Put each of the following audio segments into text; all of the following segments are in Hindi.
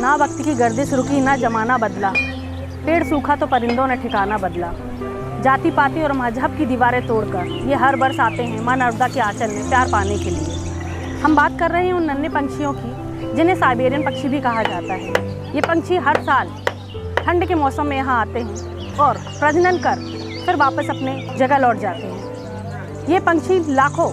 ना वक्त की गर्दिश रुकी ना जमाना बदला, पेड़ सूखा तो परिंदों ने ठिकाना बदला। जाति पाति और मजहब की दीवारें तोड़कर ये हर वर्ष आते हैं माँ नर्मदा के आंचल में प्यार पाने के लिए। हम बात कर रहे हैं उन नन्हे पंछियों की जिन्हें साइबेरियन पक्षी भी कहा जाता है। ये पंछी हर साल ठंड के मौसम में यहाँ आते हैं और प्रजनन कर फिर वापस अपने जगह लौट जाते हैं। ये पंछी लाखों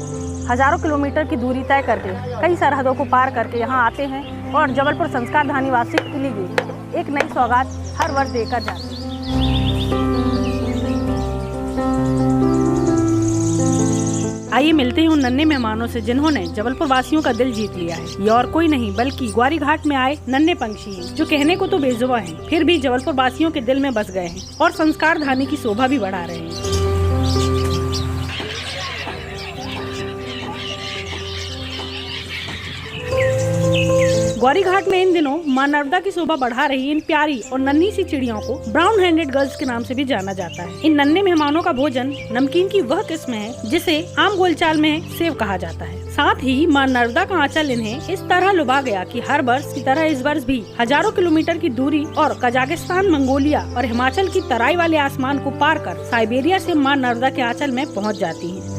हजारों किलोमीटर की दूरी तय करके कई सरहदों को पार करके यहाँ आते हैं और जबलपुर संस्कार धानी वासी के लिए एक नई सौगात हर वर्ष देकर जाते हैं। आइए मिलते हैं उन नन्हे मेहमानों से जिन्होंने जबलपुर वासियों का दिल जीत लिया है। ये और कोई नहीं बल्कि ग्वारी घाट में आए नन्हे पंछी हैं, जो कहने को तो बेजुबां हैं, फिर भी जबलपुर वासियों के दिल में बस गए हैं और संस्कार धानी की शोभा भी बढ़ा रहे हैं। ग्वारी घाट में इन दिनों मां नर्मदा की शोभा बढ़ा रही इन प्यारी और नन्ही सी चिड़ियों को ब्राउन हैंडेड गर्ल्स के नाम से भी जाना जाता है। इन नन्हे मेहमानों का भोजन नमकीन की वह किस्म है जिसे आम बोलचाल में सेव कहा जाता है। साथ ही मां नर्मदा का आंचल इन्हें इस तरह लुभा गया कि हर वर्ष की तरह इस वर्ष भी हजारों किलोमीटर की दूरी और कजाकिस्तान, मंगोलिया और हिमाचल की तराई वाले आसमान को पार कर साइबेरिया से मां नर्मदा के आंचल में पहुँच जाती है।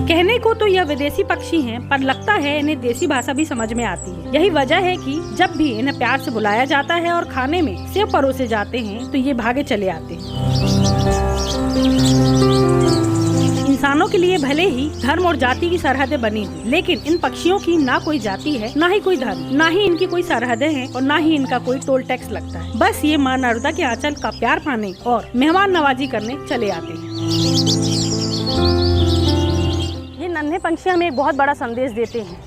कहने को तो यह विदेशी पक्षी हैं, पर लगता है इन्हें देसी भाषा भी समझ में आती है। यही वजह है कि जब भी इन्हें प्यार से बुलाया जाता है और खाने में सेव परोसे जाते हैं तो ये भागे चले आते हैं। इंसानों के लिए भले ही धर्म और जाति की सरहदें बनी हुई, लेकिन इन पक्षियों की ना कोई जाति है, ना ही कोई धर्म, ना ही इनकी कोई सरहदें हैं और ना ही इनका कोई टोल टैक्स लगता है। बस ये मां नर्मदा के आंचल का प्यार पाने और मेहमान नवाजी करने चले आते हैं। नन्हे पंछी हमें एक बहुत बड़ा संदेश देते हैं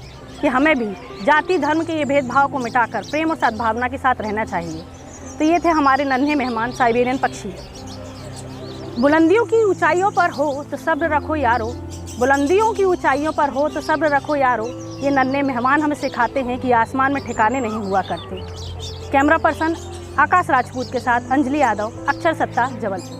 कि हमें भी जाति धर्म के ये भेदभाव को मिटाकर प्रेम और सद्भावना के साथ रहना चाहिए। तो ये थे हमारे नन्हे मेहमान साइबेरियन पक्षी। बुलंदियों की ऊंचाइयों पर हो तो सब्र रखो यारो, बुलंदियों की ऊंचाइयों पर हो तो सब्र रखो यारो। ये नन्हे मेहमान हमें सिखाते हैं कि आसमान में ठिकाने नहीं हुआ करते। कैमरा पर्सन आकाश राजपूत के साथ अंजलि यादव, अक्षर सत्ता, जबलपुर।